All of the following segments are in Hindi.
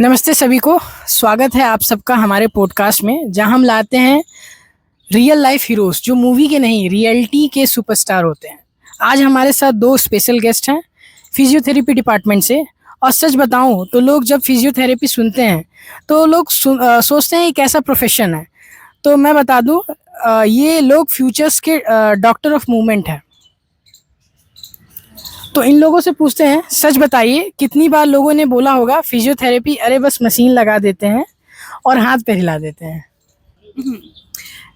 नमस्ते सभी को। स्वागत है आप सबका हमारे पॉडकास्ट में, जहां हम लाते हैं रियल लाइफ हीरोज जो मूवी के नहीं रियलिटी के सुपरस्टार होते हैं। आज हमारे साथ दो स्पेशल गेस्ट हैं फिजियोथेरेपी डिपार्टमेंट से। और सच बताऊं तो लोग जब फिजियोथेरेपी सुनते हैं तो लोग सोचते हैं एक ऐसा प्रोफेशन है। तो मैं बता दूं, ये लोग फ्यूचर्स के डॉक्टर ऑफ मूवमेंट है। तो इन लोगों से पूछते हैं, सच बताइए कितनी बार लोगों ने बोला होगा फिजियोथेरेपी अरे बस मशीन लगा देते हैं और हाथ पे हिला देते हैं।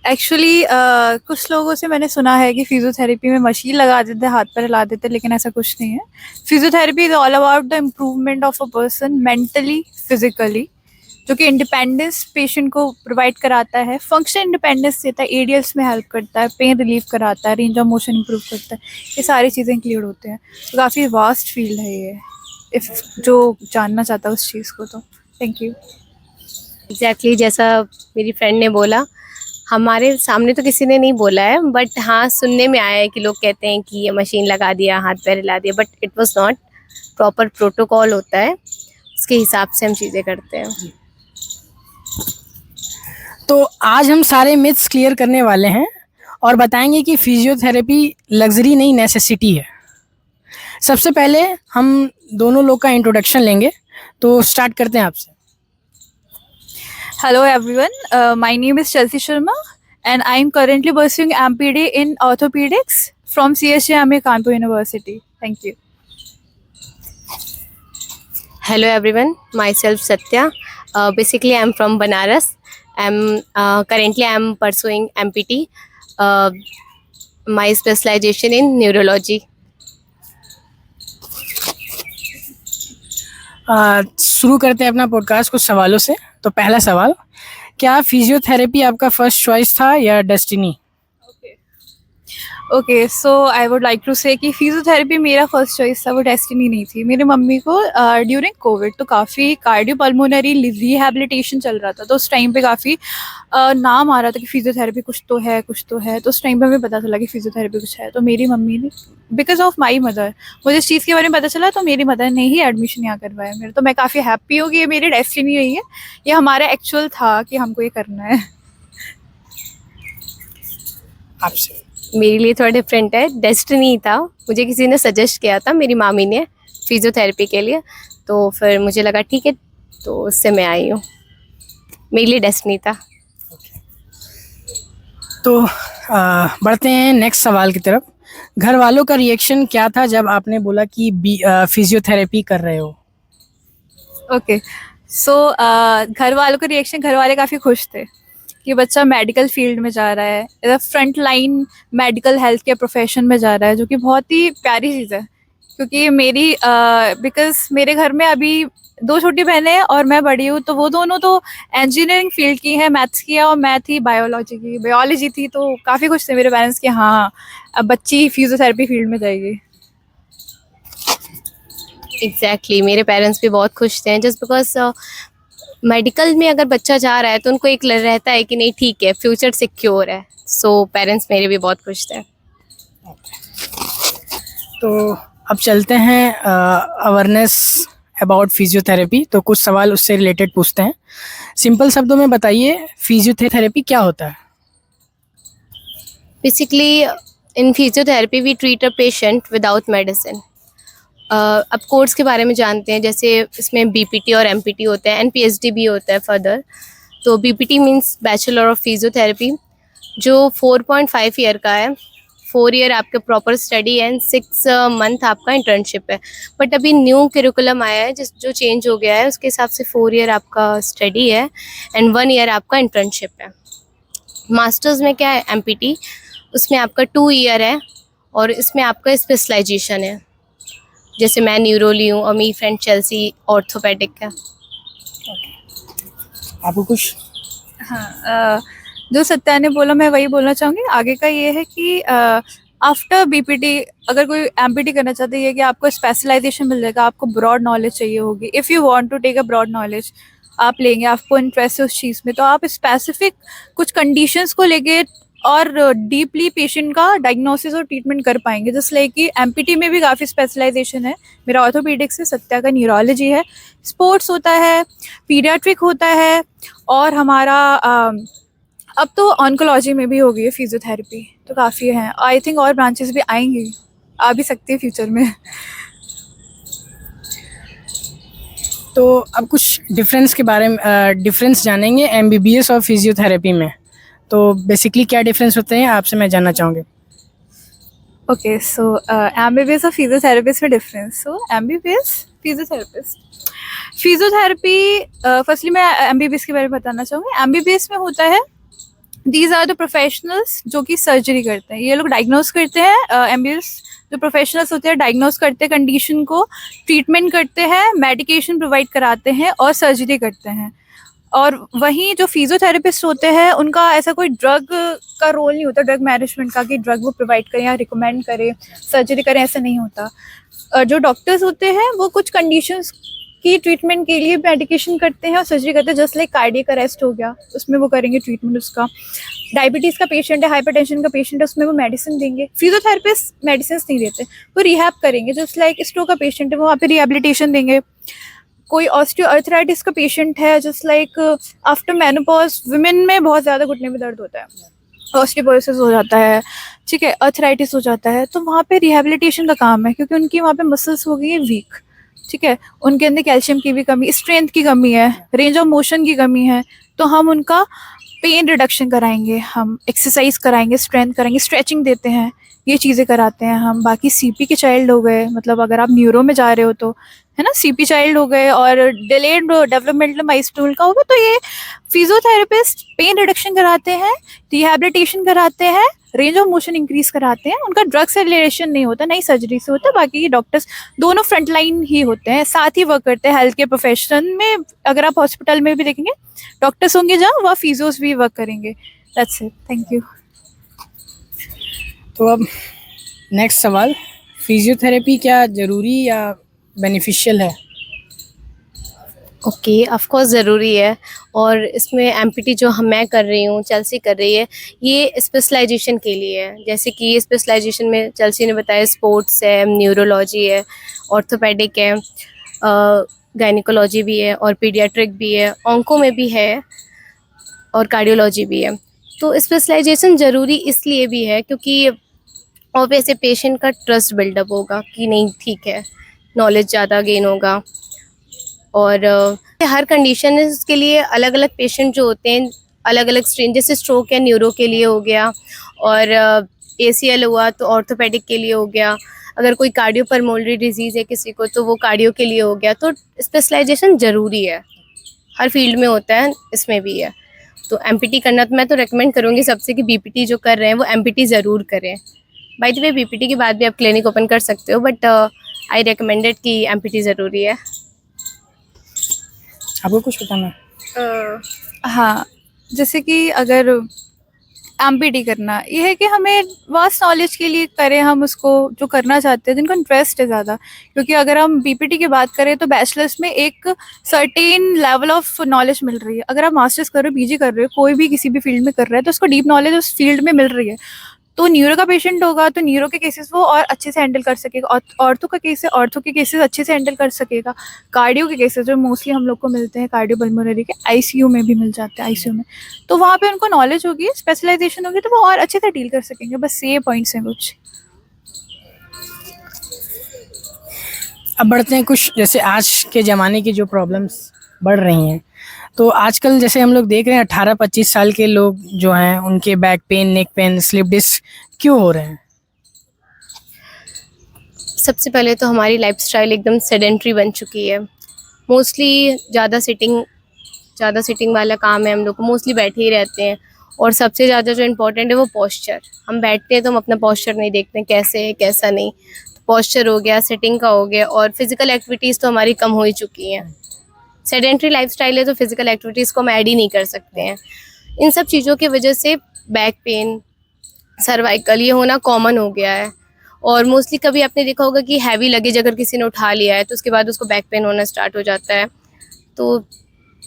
एक्चुअली कुछ लोगों से मैंने सुना है कि फिजियोथेरेपी में मशीन लगा देते, हाथ पर हिला देते, लेकिन ऐसा कुछ नहीं है। Physiotherapy is all about the improvement of a person mentally, physically, जो कि इंडिपेंडेंस पेशेंट को प्रोवाइड कराता है, फंक्शन इंडिपेंडेंस देता है, एडीएल्स में हेल्प करता है, पेन रिलीफ कराता है, रेंज ऑफ मोशन इंप्रूव करता है। ये सारी चीज़ें इंक्लूड होते हैं। तो काफ़ी वास्ट फील्ड है ये, इफ जो जानना चाहता है उस चीज़ को। तो थैंक यू। एग्जैक्टली जैसा मेरी फ्रेंड ने बोला, हमारे सामने तो किसी ने नहीं बोला है, बट हाँ सुनने में आया है कि लोग कहते हैं कि ये मशीन लगा दिया, हाथ पैर हिला दिया, but it was not. Proper protocol होता है, उसके हिसाब से हम चीज़ें करते हैं। तो आज हम सारे मिथ्स क्लियर करने वाले हैं और बताएंगे कि फिजियोथेरेपी लग्जरी नहीं, नेसेसिटी है। सबसे पहले हम दोनों लोग का इंट्रोडक्शन लेंगे, तो स्टार्ट करते हैं आपसे। Hello everyone, my name is Chelsea Sharma and I am currently pursuing MPD in orthopedics from CSJMA Kanpur University. Thank you. Hello everyone, myself Satya. Basically I'm from Banaras. Currently I'm pursuing MPT. My specialization in neurology. शुरू करते हैं अपना पॉडकास्ट कुछ सवालों से। तो पहला सवाल, क्या फिजियोथेरेपी आपका फर्स्ट चॉइस था या destiny? Okay, so I would like to say कि फिजियोथेरेपी मेरा फर्स्ट चॉइस था, वो डेस्टिनी नहीं थी। मेरी मम्मी को ड्यूरिंग कोविड तो काफ़ी कार्डियोपल्मोनरी रिहैबिलिटेशन चल रहा था, तो उस टाइम पे काफ़ी नाम आ रहा था कि फिजियोथेरेपी कुछ तो है, कुछ तो है। तो उस टाइम पे हमें पता चला कि फिजियोथेरेपी कुछ है। तो मेरी मम्मी ने, बिकॉज ऑफ माई मदर, मुझे इस चीज़ के बारे में पता चला, तो मेरी मदर ने ही एडमिशन यहाँ करवाया मेरा। तो मैं काफ़ी हैप्पी हूँ कि ये मेरी डेस्टिनी हुई है, ये हमारा एक्चुअल था कि हमको ये करना है। आपसे मेरे लिए थोड़ा डिफरेंट है, डेस्टिनी था। मुझे किसी ने सजेस्ट किया था, मेरी मामी ने, फिजियोथेरेपी के लिए। तो फिर मुझे लगा ठीक है, तो उससे मैं आई हूँ। मेरे लिए डेस्टिनी था। तो बढ़ते हैं नेक्स्ट सवाल की तरफ। घर वालों का रिएक्शन क्या था जब आपने बोला कि फिजियोथेरेपी कर रहे हो? ओके, सो घर वालों का रिएक्शन, घर वाले काफ़ी खुश थे कि बच्चा मेडिकल फील्ड में जा रहा है, फ्रंट लाइन मेडिकल हेल्थ के प्रोफेशन में जा रहा है, जो कि बहुत ही प्यारी चीज़ है। क्योंकि मेरी बिकॉज मेरे घर में अभी दो छोटी बहनें हैं और मैं बड़ी हूँ, तो वो दोनों तो इंजीनियरिंग फील्ड की हैं, मैथ्स की है, और मैं थी बायोलॉजी थी। तो काफ़ी खुश थे मेरे पेरेंट्स कि हाँ अब बच्ची फिजियोथेरेपी फील्ड में जाएगी। एग्जैक्टली मेरे पेरेंट्स भी बहुत खुश थे, जस्ट बिकॉज मेडिकल में अगर बच्चा जा रहा है तो उनको एक रहता है कि नहीं ठीक है, फ्यूचर सिक्योर है। सो पेरेंट्स मेरे भी बहुत खुश थे। तो अब चलते हैं अवेयरनेस अबाउट फिजियोथेरेपी। तो कुछ सवाल उससे रिलेटेड पूछते हैं। सिंपल शब्दों में बताइए, फिजियोथेरेपी क्या होता है? Basically in physiotherapy we treat a patient without medicine. अब कोर्स के बारे में जानते हैं, जैसे इसमें बीपीटी और एमपीटी होते हैं, एंड पीएचडी भी होता है फर्दर। तो BPT means bachelor of physiotherapy, जो 4.5 ईयर का है। 4 ईयर आपका प्रॉपर स्टडी है एंड 6 मंथ आपका इंटर्नशिप है। बट अभी न्यू करिकुलम आया है जो चेंज हो गया है, उसके हिसाब से 4 ईयर आपका स्टडी है एंड 1 ईयर आपका इंटर्नशिप है। मास्टर्स में क्या है, एमपीटी, उसमें आपका 2 ईयर है और इसमें आपका स्पेशलाइजेशन है। जैसे मैं न्यूरोली हूँ और मेरी फ्रेंड चेल्सी ऑर्थोपेडिक है। आपको कुछ? हाँ, जो सत्या ने बोला मैं वही बोलना चाहूँगी। आगे का ये है कि आफ्टर बीपीटी अगर कोई एमपीटी करना चाहते हैं कि आपको स्पेशलाइजेशन मिल जाएगा, आपको ब्रॉड नॉलेज चाहिए होगी। If you want to take a broad knowledge आप लेंगे, आपको इंटरेस्ट है उस चीज़ में, तो आप स्पेसिफिक कुछ कंडीशंस को लेके और डीपली पेशेंट का डायग्नोसिस और ट्रीटमेंट कर पाएंगे। जस्ट लाइक कि एमपीटी में भी काफ़ी स्पेशलाइजेशन है। मेरा ऑर्थोपेडिक्स है, सत्या का न्यूरोलॉजी है, स्पोर्ट्स होता है, पीडियाट्रिक होता है, और हमारा अब तो ऑन्कोलॉजी में भी हो गई है फिजियोथेरेपी। तो काफ़ी है, आई थिंक और ब्रांचेस भी आएंगी, आ भी सकती है फ्यूचर में। तो अब कुछ डिफरेंस के बारे में डिफरेंस जानेंगे एमबीबीएस और फिजियोथेरेपी में। तो बेसिकली क्या डिफरेंस होते हैं आपसे मैं जानना चाहूँगी। ओके, सो एमबीबीएस और फिजियोथेरेपिस्ट में डिफरेंस। सो एमबीबीएस फिजियोथेरेपिस्ट, फिजियोथेरेपी फर्स्टली मैं एमबीबीएस के बारे में बताना चाहूँगी। एमबीबीएस में होता है, दीज आर द प्रोफेशनल्स जो कि सर्जरी करते हैं। ये लोग डायग्नोस करते हैं, एमबीबीएस जो प्रोफेशनल्स होते हैं डायग्नोस करते हैं कंडीशन को, ट्रीटमेंट करते हैं, मेडिकेशन प्रोवाइड कराते हैं और सर्जरी करते हैं। और वहीं जो फिजियोथेरेपिस्ट होते हैं उनका ऐसा कोई ड्रग का रोल नहीं होता, ड्रग मैनेजमेंट का, कि ड्रग वो प्रोवाइड करें या रिकमेंड करें, सर्जरी करें, ऐसा नहीं होता। जो डॉक्टर्स होते हैं वो कुछ कंडीशंस की ट्रीटमेंट के लिए मेडिकेशन करते हैं और सर्जरी करते हैं। जस्ट लाइक कार्डियक अरेस्ट हो गया, उसमें वो करेंगे ट्रीटमेंट उसका। डायबिटीज़ का पेशेंट है, हाइपरटेंशन का पेशेंट है, उसमें वो मेडिसिन देंगे। फिजियोथेरेपिस्ट मेडिसिन नहीं देते, वो रिहैब करेंगे। जस्ट लाइक स्ट्रोक का पेशेंट है, वो वहाँ पे रिहेबिलिटेशन देंगे। कोई ऑस्टियोआर्थराइटिस का पेशेंट है, just like after menopause women में बहुत ज़्यादा घुटने में दर्द होता है, ऑस्टियोपोरोसिस हो जाता है, ठीक है, अर्थराइटिस हो जाता है, तो वहाँ पे रिहेबिलिटेशन का काम है, क्योंकि उनकी वहाँ पे मसल्स हो गई है वीक, ठीक है, उनके अंदर कैल्शियम की भी कमी, स्ट्रेंथ की कमी है, रेंज ऑफ मोशन की कमी है। तो हम उनका पेन रिडक्शन कराएंगे, हम एक्सरसाइज कराएंगे, स्ट्रेंथ कराएंगे, स्ट्रेचिंग देते हैं, ये चीज़ें कराते हैं हम। बाकी सीपी के चाइल्ड हो गए, मतलब अगर आप न्यूरो में जा रहे हो तो, है ना, सीपी चाइल्ड हो गए और डिलेड डेवलपमेंटल माइलस्टोन का होगा, तो ये फिजियोथेरेपिस्ट पेन रिडक्शन कराते हैं, रिहैबिलिटेशन कराते हैं, रेंज ऑफ मोशन इंक्रीज कराते हैं। उनका ड्रग से रिलेशन नहीं होता, नहीं सर्जरी से होता। बाकी ये डॉक्टर्स दोनों फ्रंट लाइन ही होते हैं, साथ ही वर्क करते हैं हेल्थ केयर प्रोफेशन में। अगर आप हॉस्पिटल में भी देखेंगे डॉक्टर्स होंगे जहाँ, वहाँ फिजियोस भी वर्क करेंगे। That's it, thank you. तो अब नेक्स्ट सवाल, फिजियोथेरेपी क्या ज़रूरी या बेनिफिशियल है? ओके, ऑफ कोर्स ज़रूरी है। और इसमें एमपीटी जो मैं कर रही हूँ, चेल्सी कर रही है, ये स्पेशलाइजेशन के लिए है। जैसे कि ये स्पेशलाइजेशन में चेल्सी ने बताया स्पोर्ट्स है, न्यूरोलॉजी है, ऑर्थोपेडिक है, गायनिकोलॉजी भी है और पीडियाट्रिक भी है, ऑन्को में भी है और कार्डियोलॉजी भी है। तो स्पेशलाइजेशन ज़रूरी इसलिए भी है क्योंकि ऑब्वियसली पेशेंट का ट्रस्ट बिल्डअप होगा कि नहीं ठीक है, नॉलेज ज़्यादा गेन होगा। और हर कंडीशन के लिए अलग अलग पेशेंट जो होते हैं, अलग अलग स्ट्रेन, जैसे स्ट्रोक या न्यूरो के लिए हो गया, और एसीएल हुआ तो ऑर्थोपेडिक के लिए हो गया। अगर कोई कार्डियोपल्मोनरी डिजीज़ है किसी को तो वो कार्डियो के लिए हो गया। तो स्पेशलाइजेशन ज़रूरी है, हर फील्ड में होता है, इसमें भी है। तो एमपीटी करना तो मैं तो रेकमेंड करूँगी सबसे कि बीपीटी जो कर रहे हैं वो एमपीटी ज़रूर करें। बाय द वे बीपीटी के बाद भी आप क्लिनिक ओपन कर सकते हो, बट आई रिकमेंडेड कि एमपीटी ज़रूरी है। आपको कुछ बताना है? हाँ, जैसे कि अगर एमपीटी करना, ये है कि हमें वास्ट नॉलेज के लिए करें, हम उसको जो करना चाहते हैं, जिनको इंटरेस्ट है ज़्यादा। क्योंकि अगर हम बीपीटी की बात करें तो बैचलर्स में एक सर्टेन लेवल ऑफ नॉलेज मिल रही है। अगर आप मास्टर्स कर रहे हो, पीजी कर रहे हो, कोई भी किसी भी फील्ड में कर रहा है, तो उसको डीप नॉलेज उस फील्ड में मिल रही है। तो न्यूरो का पेशेंट होगा तो न्यूरो के केसेस वो और अच्छे से हैंडल कर सकेगा, ऑर्थो का केस है, ऑर्थो के केसेस अच्छे से हैंडल कर सकेगा। कार्डियो के केसेस जो मोस्टली हम लोग को मिलते हैं, कार्डियो पल्मोनरी के आईसीयू में भी मिल जाते हैं, आईसीयू में, तो वहाँ पे उनको नॉलेज होगी, स्पेशलाइजेशन होगी, तो वो और अच्छे से डील कर सकेंगे। बस ये पॉइंट्स हैं कुछ। अब बढ़ते हैं कुछ, जैसे आज के ज़माने की जो प्रॉब्लम्स बढ़ रही हैं, तो आजकल जैसे हम लोग देख रहे हैं 18-25 साल के लोग जो हैं उनके back pain, neck pain, slip disc क्यों हो रहे हैं? सबसे पहले तो हमारी लाइफस्टाइल एकदम सेडेंट्री बन चुकी है। मोस्टली ज़्यादा सिटिंग वाला काम है, हम लोग को मोस्टली बैठे ही रहते हैं। और सबसे ज़्यादा जो इम्पोर्टेंट है वो पोस्चर। हम बैठते हैं तो हम अपना पोस्चर नहीं देखते हैं कैसे है कैसा नहीं। तो पोस्चर हो गया, सिटिंग का हो गया, और फिज़िकल एक्टिविटीज़ तो हमारी कम हो ही चुकी हैं। सेडेंट्री लाइफस्टाइल है तो फिज़िकल एक्टिविटीज़ को हम ऐड ही नहीं कर सकते हैं। इन सब चीज़ों की वजह से बैक पेन, सर्वाइकल, ये होना कॉमन हो गया है। और मोस्टली कभी आपने देखा होगा कि हैवी लगेज अगर किसी ने उठा लिया है तो उसके बाद उसको बैक पेन होना स्टार्ट हो जाता है। तो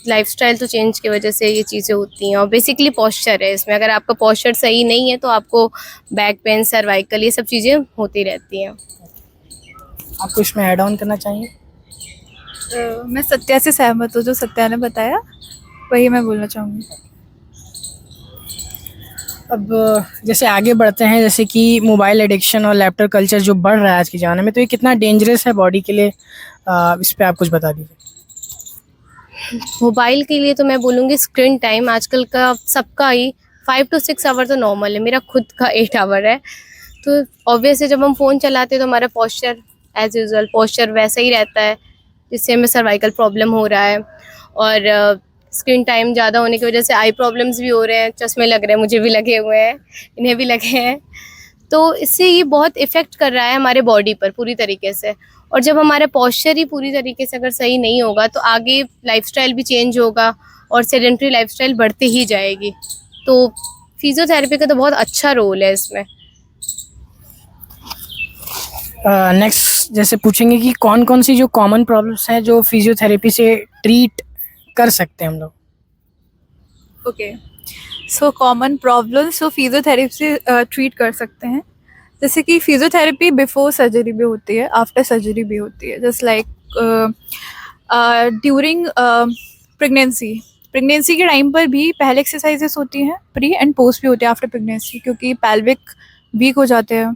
लाइफस्टाइल तो चेंज की वजह से ये चीज़ें होती हैं, और बेसिकली पॉस्चर है इसमें। अगर आपका पॉस्चर सही नहीं है तो आपको बैक पेन, सर्वाइकल, ये सब चीज़ें होती रहती हैं। आपको इसमें ऐड ऑन करना चाहिए? मैं सत्या से सहमत हूँ, जो सत्या ने बताया वही मैं बोलना चाहूँगी। अब जैसे आगे बढ़ते हैं, जैसे कि मोबाइल एडिक्शन और लैपटॉप कल्चर जो बढ़ रहा है आज के ज़माने में, तो ये कितना डेंजरस है बॉडी के लिए, इस पे आप कुछ बता दीजिए। मोबाइल के लिए तो मैं बोलूँगी स्क्रीन टाइम आजकल का सबका ही 5 to 6 आवर तो नॉर्मल है, मेरा खुद का 8 आवर है। तो ऑब्वियसली जब हम फ़ोन चलाते हैं तो हमारा पोस्चर एज यूजुअल पोस्चर वैसा ही रहता है, जिससे हमें सर्वाइकल प्रॉब्लम हो रहा है। और स्क्रीन टाइम ज़्यादा होने की वजह से आई प्रॉब्लम्स भी हो रहे हैं, चश्मे लग रहे हैं, मुझे भी लगे हुए हैं, इन्हें भी लगे हैं। तो इससे ये बहुत इफ़ेक्ट कर रहा है हमारे बॉडी पर पूरी तरीके से। और जब हमारा पोस्चर ही पूरी तरीके से अगर सही नहीं होगा तो आगे लाइफस्टाइल भी चेंज होगा और सेडेंट्री लाइफस्टाइल बढ़ती ही जाएगी। तो फिजियोथेरेपी का तो बहुत अच्छा रोल है इसमें। नेक्स्ट जैसे पूछेंगे कि कौन कौन सी जो कॉमन प्रॉब्लम्स हैं जो फिजियोथेरेपी से ट्रीट कर सकते हैं हम लोग। ओके, सो कॉमन प्रॉब्लम्स जो फिजियोथेरेपी से ट्रीट कर सकते हैं, जैसे कि फिजियोथेरेपी बिफोर सर्जरी भी होती है, आफ्टर सर्जरी भी होती है। जस्ट लाइक ड्यूरिंग प्रेगनेंसी के टाइम पर भी पहले एक्सरसाइजेस होती हैं, प्री एंड पोस्ट भी होते हैं आफ्टर प्रेगनेंसी, क्योंकि पैल्विक वीक हो जाते हैं,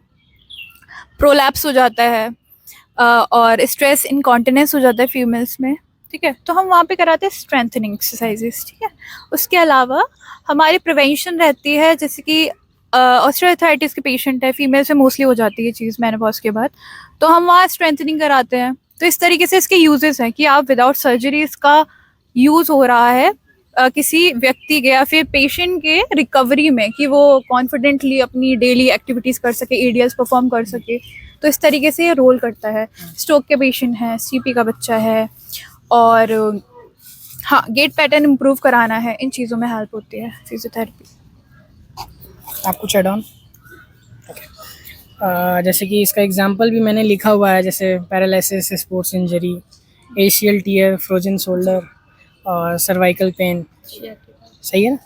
प्रोलैप्स हो जाता है और स्ट्रेस इनकॉन्टिनेंस हो जाता है फीमेल्स में। ठीक है, तो हम वहाँ पे कराते हैं स्ट्रेंथनिंग एक्सरसाइजेस। ठीक है, उसके अलावा हमारी प्रिवेंशन रहती है, जैसे कि ऑस्टियोआर्थराइटिस के पेशेंट है, फीमेल से मोस्टली हो जाती है चीज़ मेनोपॉज के बाद, तो हम वहाँ स्ट्रेंथनिंग कराते हैं। तो इस तरीके से इसके यूजेस हैं कि आप विदाउट सर्जरी इसका यूज़ हो रहा है किसी व्यक्ति के या फिर पेशेंट के रिकवरी में, कि वो कॉन्फिडेंटली अपनी डेली एक्टिविटीज़ कर सके, एडीएल्स परफॉर्म कर सके। तो इस तरीके से ये रोल करता है। स्ट्रोक के पेशेंट हैं, सीपी का बच्चा है, और हाँ, गेट पैटर्न इम्प्रूव कराना है, इन चीज़ों में हेल्प होती है फिजियोथेरेपी। आप कुछ ऐड ऑन? जैसे कि इसका एग्जांपल भी मैंने लिखा हुआ है, जैसे paralysis, sports injury, ACL tear, frozen shoulder और सर्वाइकल पेन। सही है ना?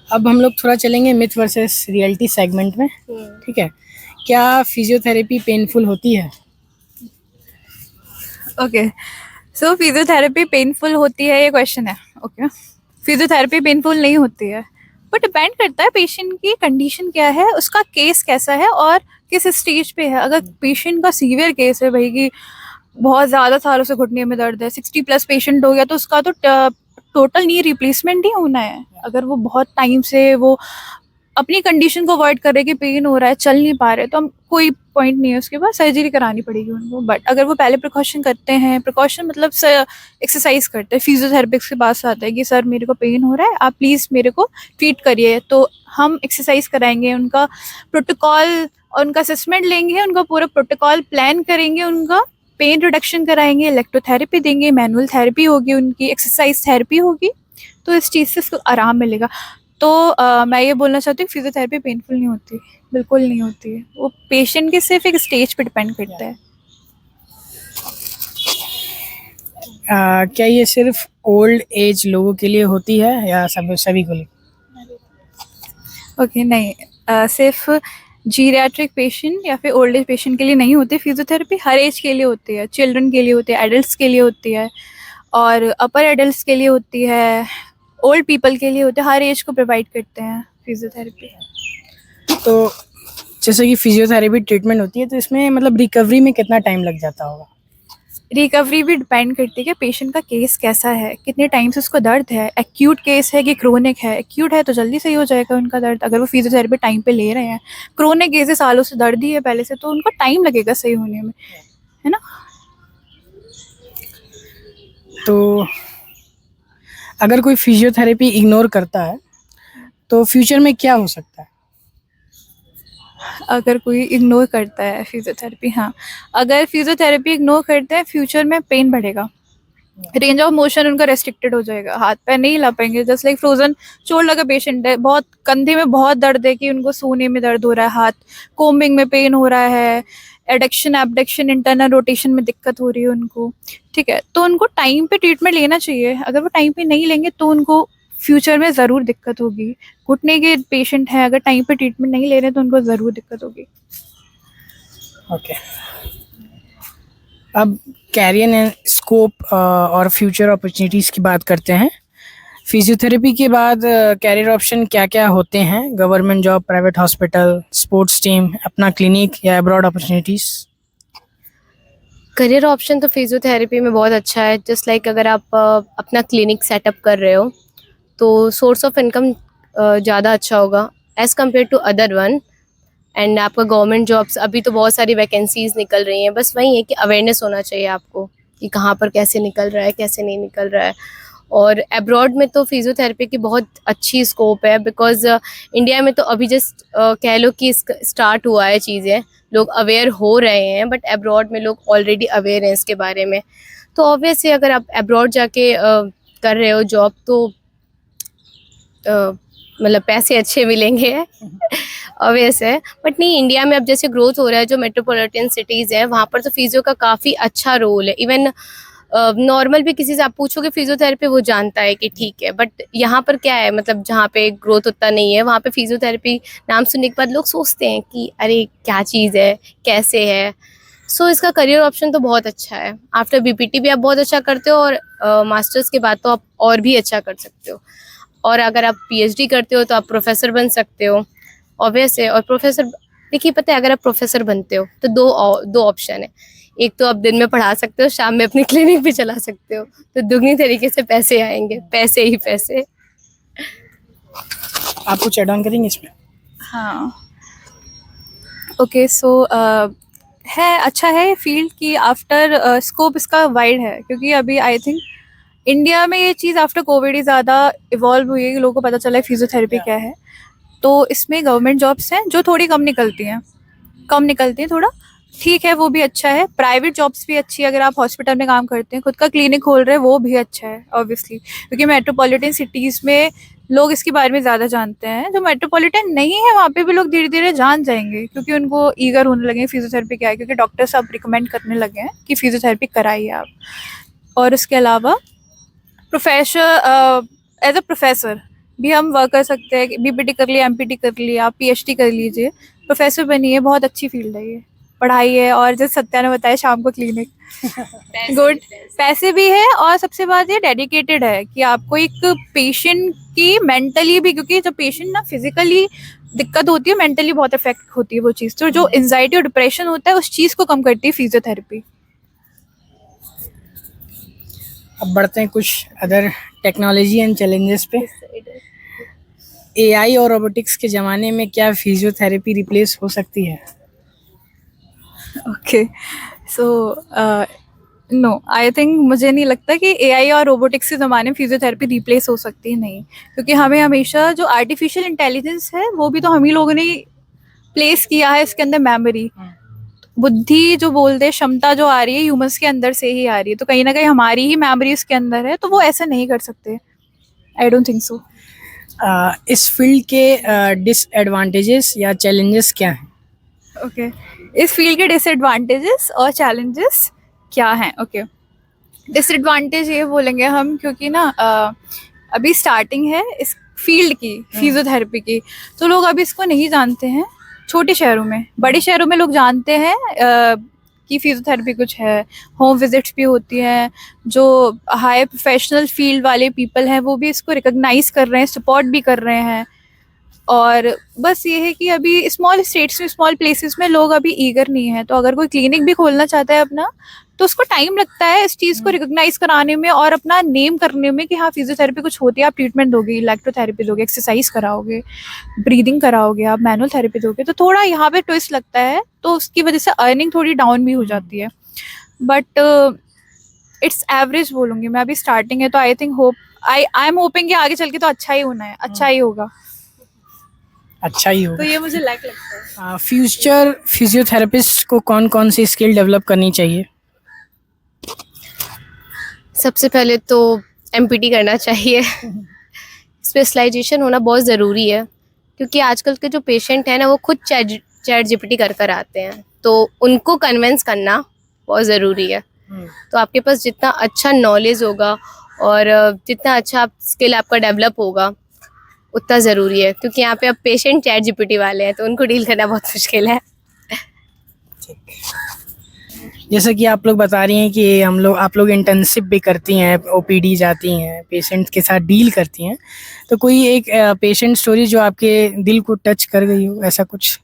अब हम लोग थोड़ा चलेंगे मिथ वर्सेस रियलिटी सेगमेंट में। ठीक है, क्या फिजियोथेरेपी पेनफुल होती है? ओके, सो फिजियोथेरेपी पेनफुल होती है, ये क्वेश्चन है। ओके, फिजियोथेरेपी पेनफुल नहीं होती है, बट डिपेंड करता है पेशेंट की कंडीशन क्या है, उसका केस कैसा है और किस स्टेज पे है। अगर पेशेंट का सीवियर केस है भाई, कि बहुत ज़्यादा सालों से घुटने में दर्द है, 60+ पेशेंट हो गया, तो उसका तो टोटल नी रिप्लेसमेंट ही होना है। अगर वो बहुत टाइम से वो अपनी कंडीशन को अवॉइड कर रहे कि पेन हो रहा है, चल नहीं पा रहे, तो हम कोई पॉइंट नहीं है, उसके बाद सर्जरी करानी पड़ेगी उनको। बट अगर वो पहले प्रिकॉशन करते हैं, प्रिकॉशन मतलब एक्सरसाइज करते हैं, फिजियोथेरेपिस्ट के पास आता है कि सर मेरे को पेन हो रहा है, आप प्लीज़ मेरे को ट्रीट करिए, तो हम एक्सरसाइज कराएंगे, उनका प्रोटोकॉल और उनका असेसमेंट लेंगे, उनका पूरा प्रोटोकॉल प्लान करेंगे, उनका पेन रिडक्शन कराएंगे, इलेक्ट्रोथेरेपी देंगे, मैनुअल थेरेपी होगी, उनकी एक्सरसाइज थेरेपी होगी, तो इस चीज़ से उसको आराम मिलेगा। तो मैं ये बोलना चाहती हूँ फिजियोथेरेपी पेनफुल नहीं होती, बिल्कुल नहीं होती है। वो पेशेंट के सिर्फ एक स्टेज पे डिपेंड करता है। क्या ये सिर्फ ओल्ड एज लोगों के लिए होती है या सभी को लिए? ओके, नहीं, सिर्फ जीरियाट्रिक पेशेंट या फिर ओल्ड एज पेशेंट के लिए नहीं होती फिजियोथेरेपी, हर एज के लिए होती है। चिल्ड्रन के लिए होती है, एडल्ट्स के लिए होती है, और अपर एडल्ट्स के लिए होती है, ओल्ड पीपल के लिए होते हैं, हर एज को प्रोवाइड करते हैं फिजियोथेरेपी। तो जैसे कि फिजियोथेरेपी ट्रीटमेंट होती है, तो इसमें मतलब रिकवरी में कितना टाइम लग जाता होगा? रिकवरी भी डिपेंड करती है कि पेशेंट का केस कैसा है, कितने टाइम से उसको दर्द है, एक्यूट केस है कि क्रोनिक है। एक्यूट है तो जल्दी सही हो जाएगा उनका दर्द, अगर वो फिजियोथेरेपी टाइम पे ले रहे हैं। क्रोनिक केस है, सालों से दर्द ही है पहले से, तो उनको टाइम लगेगा सही होने में, है ना। तो अगर कोई फिजियोथेरेपी इग्नोर करता है तो फ्यूचर में क्या हो सकता है? अगर कोई इग्नोर करता है फिजियोथेरेपी, हाँ, अगर फिजियोथेरेपी इग्नोर करते हैं, फ्यूचर में पेन बढ़ेगा, रेंज ऑफ मोशन उनका रेस्ट्रिक्टेड हो जाएगा, हाथ पैर नहीं हिला पाएंगे। जस्ट लाइक फ्रोजन शोल्डर का पेशेंट है, बहुत कंधे में बहुत दर्द है कि उनको सोने में दर्द हो रहा है, हाथ कोम्बिंग में पेन हो रहा है, एडक्शन एबडक्शन इंटरनल रोटेशन में दिक्कत हो रही है उनको, ठीक है, तो उनको टाइम पे ट्रीटमेंट लेना चाहिए। अगर वो टाइम पे नहीं लेंगे तो उनको फ्यूचर में ज़रूर दिक्कत होगी। घुटने के पेशेंट हैं, अगर टाइम पे ट्रीटमेंट नहीं ले रहे तो उनको ज़रूर दिक्कत होगी। ओके, अब कैरियर एंड स्कोप और फ्यूचर अपॉर्चुनिटीज़ की बात करते हैं। फिजियोथेरेपी के बाद कैरियर ऑप्शन क्या क्या होते हैं? Government job, private hospital, sports team, अपना क्लिनिक या अब्रॉड अपॉर्चुनिटीज़? करियर ऑप्शन तो फिजियोथेरेपी में बहुत अच्छा है। जस्ट लाइक अगर आप अपना क्लिनिक सेटअप कर रहे हो तो सोर्स ऑफ इनकम ज़्यादा अच्छा होगा as compared to other one. And आपका गवर्नमेंट जॉब्स अभी तो बहुत सारी वैकेंसीज निकल रही हैं, बस वही है कि अवेयरनेस होना चाहिए आपको कि कहाँ पर कैसे निकल रहा है, कैसे नहीं निकल रहा है। और एब्रॉड में तो फिजियोथेरेपी की बहुत अच्छी स्कोप है, बिकॉज इंडिया में तो अभी जस्ट कह लो कि स्टार्ट हुआ है चीज़ें, लोग अवेयर हो रहे हैं, बट एब्रॉड में लोग ऑलरेडी अवेयर हैं इसके बारे में। तो ऑब्वियसली अगर आप एब्रॉड जाके कर रहे हो जॉब तो मतलब पैसे अच्छे मिलेंगे ऑब्वियस है। बट नहीं, इंडिया में अब जैसे ग्रोथ हो रहा है, जो मेट्रोपॉलिटन सिटीज़ हैं वहाँ पर तो फिजियो का काफ़ी अच्छा रोल है। इवन नॉर्मल भी किसी से आप पूछोगे फिजियोथेरेपी, वो जानता है कि ठीक है। बट यहाँ पर क्या है, मतलब जहाँ पे ग्रोथ उतना नहीं है वहाँ पे फिजियोथेरेपी नाम सुनने के बाद लोग सोचते हैं कि अरे क्या चीज़ है, कैसे है। सो इसका करियर ऑप्शन तो बहुत अच्छा है। आफ्टर बीपीटी भी आप बहुत अच्छा करते हो, और मास्टर्स के बाद तो आप और भी अच्छा कर सकते हो। और अगर आप पीएचडी करते हो तो आप प्रोफेसर बन सकते हो, ऑब्वियस है। और प्रोफेसर, देखिए पता है, अगर आप प्रोफेसर बनते हो तो दो ऑप्शन है। एक तो आप दिन में पढ़ा सकते हो, शाम में अपनी क्लिनिक भी चला सकते हो, तो दुगनी तरीके से पैसे आएंगे, पैसे ही पैसे। आप कुछ ऐड ऑन करेंगे इसमें? हाँ, ओके, सो है, अच्छा है फील्ड की आफ्टर स्कोप इसका वाइड है, क्योंकि अभी आई थिंक इंडिया में ये चीज़ आफ्टर कोविड ही ज़्यादा इवॉल्व हुई है कि लोगों को पता चला है फिजियोथेरेपी क्या है। तो इसमें गवर्नमेंट जॉब्स हैं जो थोड़ी कम निकलती हैं थोड़ा, ठीक है, वो भी अच्छा है। प्राइवेट जॉब्स भी अच्छी है, अगर आप हॉस्पिटल में काम करते हैं, खुद का क्लिनिक खोल रहे हैं, वो भी अच्छा है ऑब्वियसली, क्योंकि मेट्रोपॉलिटन सिटीज़ में लोग इसके बारे में ज़्यादा जानते हैं। जो मेट्रोपॉलिटन नहीं है वहाँ पे भी लोग धीरे धीरे जान जाएंगे, क्योंकि उनको ईगर होने लगे फिजियोथेरेपी क्या है, क्योंकि डॉक्टर्स अब रिकमेंड करने लगे हैं कि फिजियोथेरेपी कराइए आप। और उसके अलावा एज अ प्रोफेसर भी हम वर्क कर सकते हैं। बीपीटी कर लिया, एमपीटी कर लिया, आप पीएचडी कर लीजिए, प्रोफेसर बनिए, बहुत अच्छी फील्ड है ये, पढ़ाई है। और जैसे सत्या ने बताया, शाम को क्लिनिक, गुड, पैसे भी है। और सबसे बात ये डेडिकेटेड है कि आपको एक पेशेंट की मेंटली भी, क्योंकि जब पेशेंट ना फिजिकली दिक्कत होती है, मेंटली बहुत इफेक्ट होती है वो चीज़, तो जो एंजाइटी और डिप्रेशन होता है उस चीज़ को कम करती है फिजियोथेरेपी। अब बढ़ते हैं कुछ अदर टेक्नोलॉजी एंड चैलेंजेस पे। एआई और रोबोटिक्स के ज़माने में क्या फिजियोथेरेपी रिप्लेस हो सकती है? Okay, so no, I think, मुझे नहीं लगता कि एआई और रोबोटिक्स के ज़माने में फिजियोथेरेपी रिप्लेस हो सकती है, नहीं, क्योंकि हमें हमेशा जो आर्टिफिशियल इंटेलिजेंस है वो भी तो हम ही लोगों ने प्लेस किया है इसके अंदर। मेमोरी, बुद्धि जो बोलते हैं, क्षमता जो आ रही है ह्यूमंस के अंदर से ही आ रही है, तो कहीं ना कहीं हमारी ही मेमोरी इसके अंदर है, तो वो ऐसा नहीं कर सकते। I don't think so. इस फील्ड के डिसएडवांटेजेस या चैलेंजेस क्या हैं? ओके, इस फील्ड के डिसएडवांटेजेस और चैलेंजेस क्या हैं? ओके, डिसएडवांटेज ये बोलेंगे हम, क्योंकि ना अभी स्टार्टिंग है इस फील्ड की, फिजियोथेरेपी की, तो लोग अभी इसको नहीं जानते हैं। छोटे शहरों में, बड़े शहरों में लोग जानते हैं कि फिजियोथेरेपी कुछ है, होम विजिट्स भी होती हैं, जो हाई प्रोफेशनल फील्ड वाले पीपल हैं वो भी इसको रिकॉग्नाइज कर रहे हैं, सपोर्ट भी कर रहे हैं। और बस ये है कि अभी स्मॉल स्टेट्स में, स्मॉल प्लेसेस में लोग अभी ईगर नहीं है, तो अगर कोई क्लिनिक भी खोलना चाहता है अपना, तो उसको टाइम लगता है इस चीज़ को रिकॉग्नाइज कराने में और अपना नेम करने में कि हाँ फिजियोथेरेपी कुछ होती है। आप ट्रीटमेंट दोगे, इलेक्ट्रोथेरेपी दोगे, एक्सरसाइज कराओगे, ब्रीदिंग कराओगे, आप मैनुअल थेरेपी दोगे, तो थोड़ा यहाँ पे ट्विस्ट लगता है, तो उसकी वजह से अर्निंग थोड़ी डाउन भी हो जाती है। बट इट्स एवरेज बोलूँगी मैं, अभी स्टार्टिंग है, तो I think I am hoping कि आगे चल के तो अच्छा ही होना है, अच्छा ही होगा, अच्छा ही होगा। तो ये मुझे लगता है। फ्यूचर फिजियोथेरेपिस्ट को कौन कौन सी स्किल डेवलप करनी चाहिए? सबसे पहले तो एमपीटी करना चाहिए। स्पेशलाइजेशन होना बहुत ज़रूरी है, क्योंकि आजकल के जो पेशेंट हैं ना वो खुद चैट जीपीटी कर आते हैं, तो उनको कन्विंस करना बहुत ज़रूरी है। तो आपके पास जितना अच्छा नॉलेज होगा और जितना अच्छा स्किल आपका डेवलप होगा उतना ज़रूरी है, क्योंकि यहाँ पे अब पेशेंट चैट जीपीटी वाले हैं तो उनको डील करना बहुत मुश्किल है। जैसा कि आप लोग बता रही हैं कि आप लोग इंटर्नशिप भी करती हैं, ओपीडी जाती हैं, पेशेंट के साथ डील करती हैं, तो कोई एक पेशेंट स्टोरी जो आपके दिल को टच कर गई हो, ऐसा कुछ?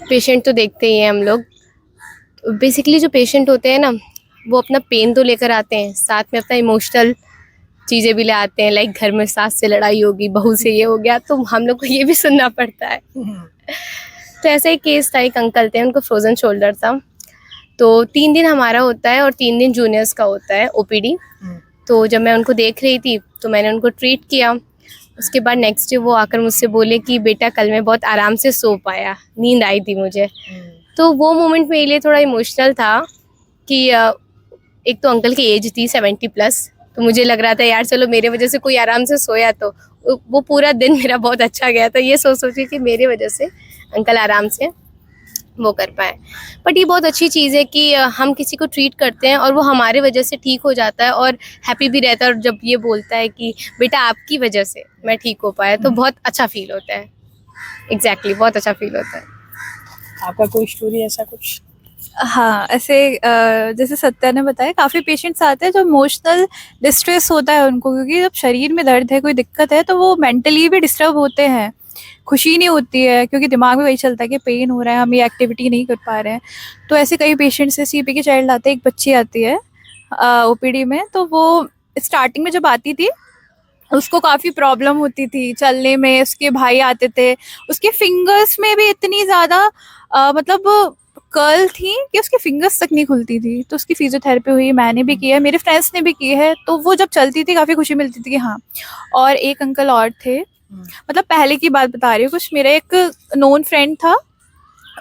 पेशेंट तो देखते ही हैं हम लोग। बेसिकली जो पेशेंट होते हैं ना, वो अपना पेन तो लेकर आते हैं, साथ में अपना इमोशनल चीज़ें भी ले आते हैं। लाइक घर में सास से लड़ाई होगी, बहू से ये हो गया, तो हम लोग को ये भी सुनना पड़ता है। तो ऐसा एक केस था, एक अंकल थे, उनको फ्रोजन शोल्डर था। तो 3 दिन हमारा होता है और 3 दिन जूनियर्स का होता है ओपीडी। तो जब मैं उनको देख रही थी तो मैंने उनको ट्रीट किया। उसके बाद नेक्स्ट डे वो आकर मुझसे बोले कि बेटा कल मैं बहुत आराम से सो पाया, नींद आई थी मुझे। तो वो मोमेंट मेरे लिए थोड़ा इमोशनल था कि एक तो अंकल की एज थी 70+, तो मुझे लग रहा था यार चलो मेरे वजह से कोई आराम से सोया, तो वो पूरा दिन मेरा बहुत अच्छा गया था ये सोच कि मेरे वजह से अंकल आराम से वो कर पाए। बट ये बहुत अच्छी चीज़ है कि हम किसी को ट्रीट करते हैं और वो हमारे वजह से ठीक हो जाता है और हैप्पी भी रहता है, और जब ये बोलता है कि बेटा आपकी वजह से मैं ठीक हो पाया, तो बहुत अच्छा फील होता है। एग्जैक्टली, बहुत अच्छा फील होता है। आपका कोई स्टोरी ऐसा कुछ? हाँ, ऐसे जैसे सत्या ने बताया, काफ़ी पेशेंट्स आते हैं जो इमोशनल डिस्ट्रेस होता है उनको, क्योंकि जब शरीर में दर्द है, कोई दिक्कत है, तो वो मेंटली भी डिस्टर्ब होते हैं, खुशी नहीं होती है, क्योंकि दिमाग में वही चलता है कि पेन हो रहा है, हम ये एक्टिविटी नहीं कर पा रहे हैं। तो ऐसे कई पेशेंट्स है, सीपी के चाइल्ड आते हैं, एक बच्ची आती है ओपीडी में, तो वो स्टार्टिंग में जब आती थी उसको काफ़ी प्रॉब्लम होती थी चलने में। उसके भाई आते थे, उसके फिंगर्स में भी इतनी ज़्यादा मतलब कर्ल थी कि उसके फिंगर्स तक नहीं खुलती थी। तो उसकी फिजियोथेरेपी हुई, मैंने भी की है, मेरे फ्रेंड्स ने भी की है। तो वो जब चलती थी काफ़ी खुशी मिलती थी कि हाँ। और एक अंकल और थे, मतलब पहले की बात बता रही हूँ, कुछ मेरा एक नोन फ्रेंड था,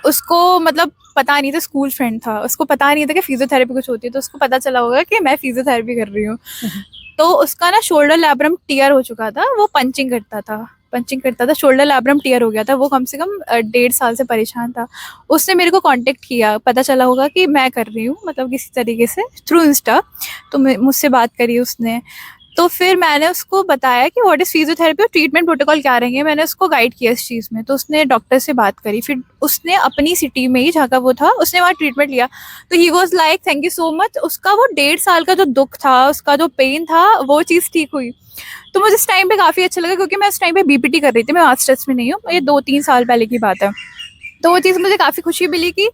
उसको मतलब पता नहीं था, स्कूल फ्रेंड था, उसको पता नहीं था कि फिजियोथेरेपी कुछ होती है। तो उसको पता चला होगा कि मैं फिजियोथेरेपी कर रही हूँ। तो उसका ना शोल्डर लैब्रम टियर हो चुका था, वो पंचिंग करता था, शोल्डर लैब्रम टियर हो गया था। वो कम से कम 1.5 साल से परेशान था। उसने मेरे को कांटेक्ट किया, पता चला होगा कि मैं कर रही हूँ, मतलब किसी तरीके से थ्रू इंस्टा, तो मुझसे बात करी उसने। तो फिर मैंने उसको बताया कि व्हाट इज़ फिजियोथेरेपी और ट्रीटमेंट प्रोटोकॉल क्या रहेंगे, मैंने उसको गाइड किया इस चीज़ में। तो उसने डॉक्टर से बात करी, फिर उसने अपनी सिटी में ही जहाँ का वो था, उसने वहाँ ट्रीटमेंट लिया। तो he was like thank you so much. उसका वो 1.5 साल का जो दुख था, उसका जो पेन था, वो चीज़ ठीक हुई। तो मुझे इस टाइम पे काफ़ी अच्छा लगा, क्योंकि मैं उस टाइम पे बीपीटी कर रही थी, मैं मास्टर्स में नहीं हूँ, ये 2-3 साल पहले की बात है। तो वो चीज़ मुझे काफ़ी खुशी मिली कि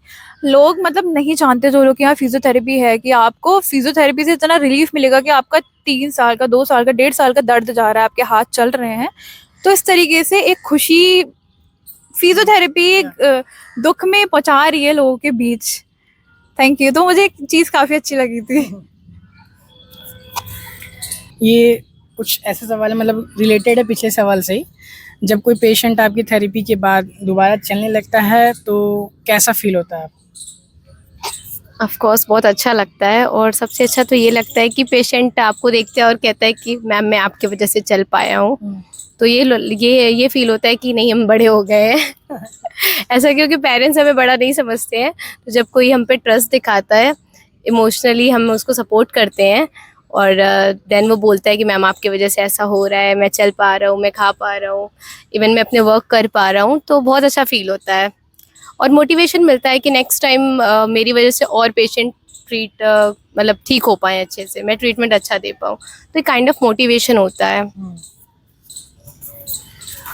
लोग मतलब नहीं जानते, जो लोग यहाँ फिजियोथेरेपी है, कि आपको फिजियोथेरेपी से इतना रिलीफ मिलेगा कि आपका 3 साल का, 2 साल का, 1.5 साल का दर्द जा रहा है, आपके हाथ चल रहे हैं। तो इस तरीके से एक खुशी फिजियोथेरेपी दुख में पहुँचा रही है लोगों के बीच। Thank you. तो मुझे एक चीज़ काफ़ी अच्छी लगी थी। ये कुछ ऐसे सवाल है, मतलब रिलेटेड है पिछले सवाल से ही। जब कोई पेशेंट आपकी थेरेपी के बाद दोबारा चलने लगता है तो कैसा फील होता है? ऑफ कोर्स बहुत अच्छा लगता है, और सबसे अच्छा तो ये लगता है कि पेशेंट आपको देखता है और कहता है कि मैम मैं आपकी वजह से चल पाया हूँ। तो ये फील होता है कि नहीं, हम बड़े हो गए हैं। ऐसा क्योंकि पेरेंट्स हमें बड़ा नहीं समझते हैं, तो जब कोई हम पे ट्रस्ट दिखाता है, इमोशनली हम उसको सपोर्ट करते हैं, और देन वो बोलता है कि मैम आपकी वजह से ऐसा हो रहा है, मैं चल पा रहा हूँ, मैं खा पा रहा हूँ, इवन मैं अपने वर्क कर पा रहा हूँ, तो बहुत अच्छा फील होता है। और मोटिवेशन मिलता है कि नेक्स्ट टाइम मेरी वजह से और पेशेंट मतलब ठीक हो पाए अच्छे से, मैं ट्रीटमेंट अच्छा दे पाऊँ, तो एक काइंड ऑफ मोटिवेशन होता है।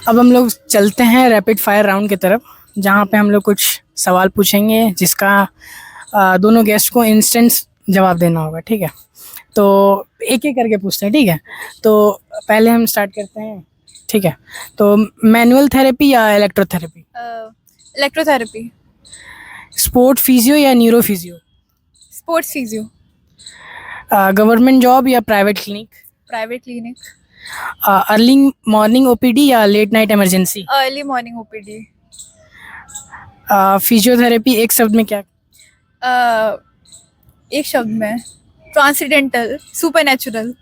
अब हम लोग चलते हैं रैपिड फायर राउंड की तरफ, जहाँ पे हम लोग कुछ सवाल पूछेंगे जिसका दोनों गेस्ट को इंस्टेंट जवाब देना होगा, ठीक है? तो एक एक करके पूछते हैं, ठीक है? तो पहले हम स्टार्ट करते हैं, ठीक है? तो मैनुअल थेरेपी या इलेक्ट्रोथेरेपी? इलेक्ट्रोथेरेपी। स्पोर्ट फिजियो या neuro physio? Sports physio. Government job या private clinic? Private clinic. Early morning OPD या late night emergency? Early morning OPD. Physiotherapy एक शब्द में क्या? एक शब्द में ट्रांसेंडेंटल, सुपरनैचुरल।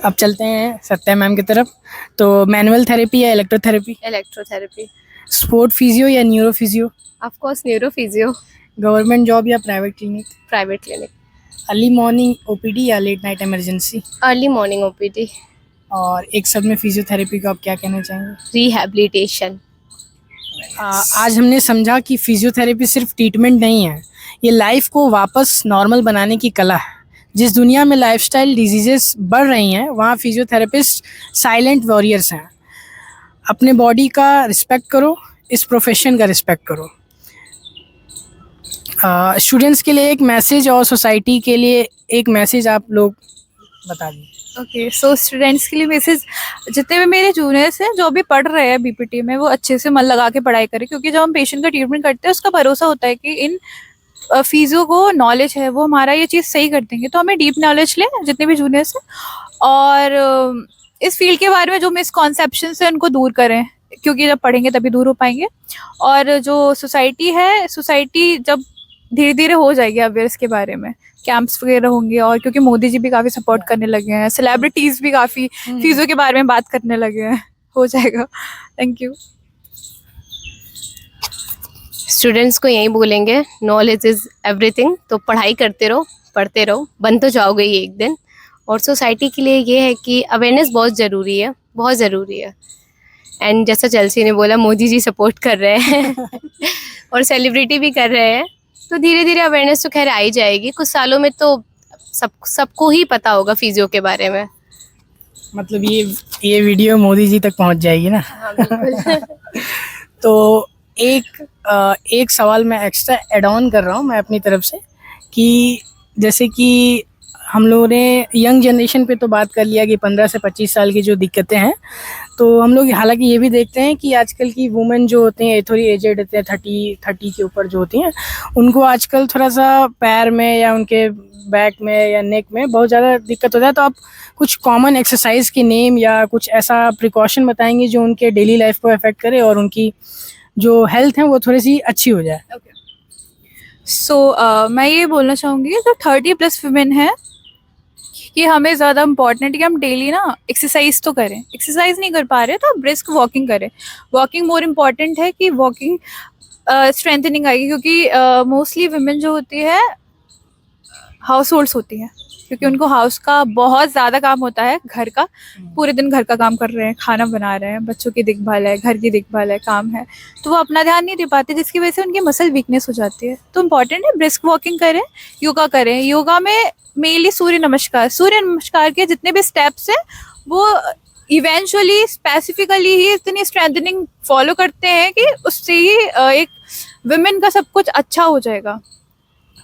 अब चलते हैं सत्या मैम की तरफ। तो मैनुअल थेरेपी या इलेक्ट्रोथेरेपी? इलेक्ट्रोथेरेपी। स्पोर्ट फिजियो या neuro physio? Of course neuro physio, government job या private clinic? Private clinic, early morning OPD या late night emergency? Early morning OPD, और एक शब्द में फिजियोथेरेपी को आप क्या कहना चाहेंगे? रिहैबिलिटेशन। आज हमने समझा कि फिजियोथेरेपी सिर्फ ट्रीटमेंट नहीं है, ये लाइफ को वापस नॉर्मल बनाने की कला है। जिस दुनिया में लाइफस्टाइल डिजीजेस बढ़ रही हैं वहाँ फिजियोथेरेपिस्ट साइलेंट वॉरियर्स हैं। अपने बॉडी का रिस्पेक्ट करो, इस प्रोफेशन का रिस्पेक्ट करो। स्टूडेंट्स के लिए एक मैसेज और सोसाइटी के लिए एक मैसेज आप लोग बता दीजिए। ओके, सो स्टूडेंट्स के लिए मैसेज, जितने भी मेरे जूनियर्स हैं जो भी पढ़ रहे हैं बीपीटी में, वो अच्छे से मन लगा के पढ़ाई करें, क्योंकि जब हम पेशेंट का ट्रीटमेंट करते हैं उसका भरोसा होता है कि इन फिजियो को नॉलेज है, वो हमारा ये चीज़ सही कर देंगे। तो हमें डीप नॉलेज लें जितने भी जूनियर्स हैं, और इस फील्ड के बारे में जो मिसकॉन्सेप्शन है उनको दूर करें, क्योंकि जब पढ़ेंगे तभी दूर हो पाएंगे। और जो सोसाइटी है, सोसाइटी जब धीरे धीरे हो जाएगी अवेयर इसके बारे में, कैंप्स वगैरह होंगे, और क्योंकि मोदी जी भी काफ़ी सपोर्ट करने लगे हैं, सेलिब्रिटीज़ भी काफ़ी फिजियो के बारे में बात करने लगे हैं, हो जाएगा। Thank you. स्टूडेंट्स को यही बोलेंगे, नॉलेज इज़ एवरीथिंग। तो पढ़ाई करते रहो, पढ़ते रहो, बन तो जाओगे ही एक दिन। और सोसाइटी के लिए ये है कि अवेयरनेस बहुत ज़रूरी है, बहुत ज़रूरी है। एंड जैसा चेल्सी ने बोला, मोदी जी सपोर्ट कर रहे हैं और सेलिब्रिटी भी कर रहे हैं, तो धीरे धीरे अवेयरनेस तो खैर आ ही जाएगी। कुछ सालों में तो सबको ही पता होगा फिजियो के बारे में। मतलब ये वीडियो मोदी जी तक पहुंच जाएगी ना? हाँ, बिल्कुल। तो एक सवाल मैं एक्स्ट्रा ऐड ऑन कर रहा हूँ मैं अपनी तरफ से, कि जैसे कि हम लोगों ने यंग जनरेशन पे तो बात कर लिया कि 15 से 25 साल की जो दिक्कतें हैं, तो हम लोग हालांकि ये भी देखते हैं कि आजकल की वुमेन जो होती हैं, थोड़ी एजेड होते हैं, 30 के ऊपर जो होती हैं, उनको आजकल थोड़ा सा पैर में या उनके बैक में या नेक में बहुत ज़्यादा दिक्कत होता है। तो आप कुछ कॉमन एक्सरसाइज के नेम या कुछ ऐसा प्रिकॉशन बताएंगे जो उनके डेली लाइफ को अफेक्ट करे और उनकी जो हेल्थ है वो थोड़ी सी अच्छी हो जाए? सो मैं ये बोलना चाहूँगी, जो 30+ वुमेन है, कि हमें ज़्यादा इम्पॉर्टेंट कि हम डेली ना एक्सरसाइज तो करें। एक्सरसाइज नहीं कर पा रहे तो आप ब्रिस्क वॉकिंग करें। वॉकिंग मोर इम्पॉर्टेंट है कि वॉकिंग स्ट्रेंथनिंग आएगी, क्योंकि मोस्टली वुमेन जो होती है हाउस होल्ड्स होती हैं, क्योंकि उनको हाउस का बहुत ज़्यादा काम होता है, घर का। पूरे दिन घर का काम कर रहे हैं, खाना बना रहे हैं, बच्चों की देखभाल है, घर की देखभाल है, काम है, तो वो अपना ध्यान नहीं दे पाते, जिसकी वजह से उनकी मसल वीकनेस हो जाती है। तो इम्पॉर्टेंट है ब्रिस्क वॉकिंग करें, योगा करें। योगा में मेनली सूर्य नमस्कार के जितने भी स्टेप्स हैं वो इवेंचुअली स्पेसिफिकली ही इतनी स्ट्रेंथनिंग फॉलो करते हैं कि उससे ही एक वुमेन का सब कुछ अच्छा हो जाएगा।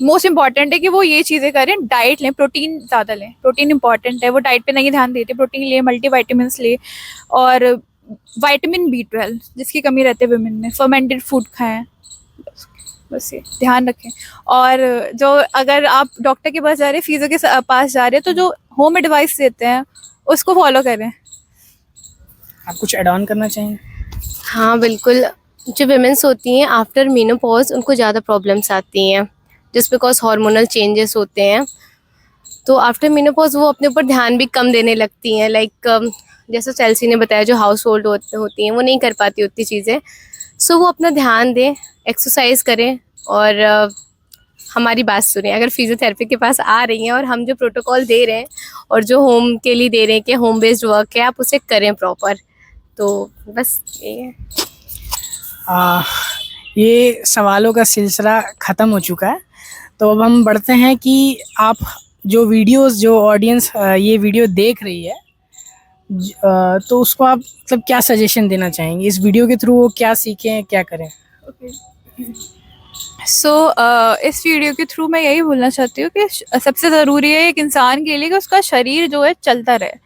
मोस्ट इम्पॉर्टेंट है कि वो ये चीज़ें करें। डाइट लें, प्रोटीन ज़्यादा लें, प्रोटीन इंपॉर्टेंट है, वो डाइट पे नहीं ध्यान देते। प्रोटीन ले, मल्टीविटामिन्स ले, और विटामिन B12 जिसकी कमी रहती है वुमेन में, फर्मेंटेड फूड खाएं, बस ये ध्यान रखें। और जो अगर आप डॉक्टर के पास जा रहे हैं, फिजियो के पास जा रहे हैं, तो जो होम एडवाइस देते हैं उसको फॉलो करें। आप कुछ ऐड ऑन करना चाहेंगे? हाँ बिल्कुल। जो वुमेन्स होती हैं आफ्टर मेनोपॉज, उनको ज़्यादा प्रॉब्लम्स आती हैं जस्ट बिकॉज हार्मोनल चेंजेस होते हैं। तो आफ्टर मेनोपॉज वो अपने ऊपर ध्यान भी कम देने लगती हैं। लाइक जैसा चेल्सी ने बताया, जो हाउस होल्ड होती हैं वो नहीं कर पाती उतनी चीज़ें। सो वो अपना ध्यान दें, एक्सरसाइज करें और हमारी बात सुनें। अगर फिजियोथेरेपी के पास आ रही हैं और हम जो प्रोटोकॉल दे रहे हैं और जो होम के लिए दे रहे हैं कि होम बेस्ड वर्क है, आप उसे करें प्रॉपर। तो बस यही है। ये सवालों का सिलसिला ख़त्म हो चुका है, तो अब हम बढ़ते हैं कि आप जो वीडियोस, जो ऑडियंस ये वीडियो देख रही है, तो उसको आप मतलब क्या सजेशन देना चाहेंगे? इस वीडियो के थ्रू वो क्या सीखें, क्या करें? सो इस वीडियो के थ्रू मैं यही बोलना चाहती हूँ कि सबसे ज़रूरी है एक इंसान के लिए कि उसका शरीर जो है चलता रहे।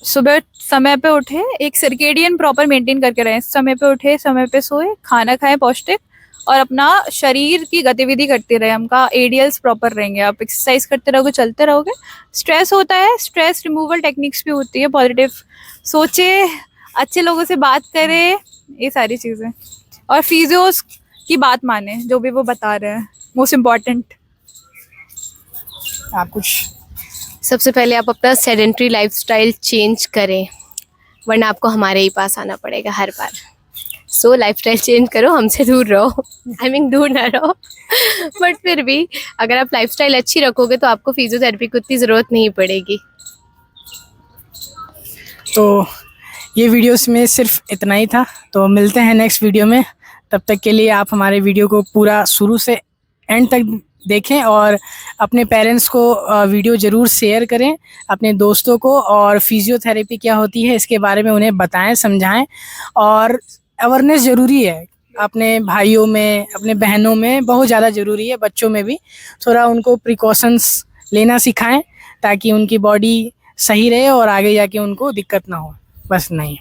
सुबह समय पे उठे, एक सर्केडियन प्रॉपर मेंटेन करके रहें। समय पे उठे, समय पे सोए, खाना खाएं पौष्टिक, और अपना शरीर की गतिविधि करते रहे। हमका एडियल्स प्रॉपर रहेंगे। आप एक्सरसाइज करते रहोगे, चलते रहोगे। स्ट्रेस होता है, स्ट्रेस रिमूवल टेक्निक्स भी होती है। पॉजिटिव सोचे, अच्छे लोगों से बात करें, ये सारी चीज़ें। और फिजियोस की बात माने, जो भी वो बता रहे हैं, मोस्ट इम्पॉर्टेंट। आप कुछ? सबसे पहले आप अपना सेडेंट्री लाइफस्टाइल चेंज करें, वरना आपको हमारे ही पास आना पड़ेगा हर बार। सो लाइफस्टाइल चेंज करो, हमसे दूर रहो। आई मीन दूर ना रहो, बट फिर भी अगर आप लाइफस्टाइल अच्छी रखोगे तो आपको फिजियोथेरेपी की उतनी ज़रूरत नहीं पड़ेगी। तो ये वीडियोस में सिर्फ इतना ही था, तो मिलते हैं नेक्स्ट वीडियो में। तब तक के लिए आप हमारे वीडियो को पूरा शुरू से एंड तक देखें और अपने पेरेंट्स को वीडियो ज़रूर शेयर करें, अपने दोस्तों को, और फिजियोथेरेपी क्या होती है इसके बारे में उन्हें बताएं, समझाएं। और अवेयरनेस ज़रूरी है अपने भाइयों में, अपने बहनों में बहुत ज़्यादा ज़रूरी है, बच्चों में भी थोड़ा उनको प्रिकॉशंस लेना सिखाएं ताकि उनकी बॉडी सही रहे और आगे जाके उनको दिक्कत ना हो। बस नहीं।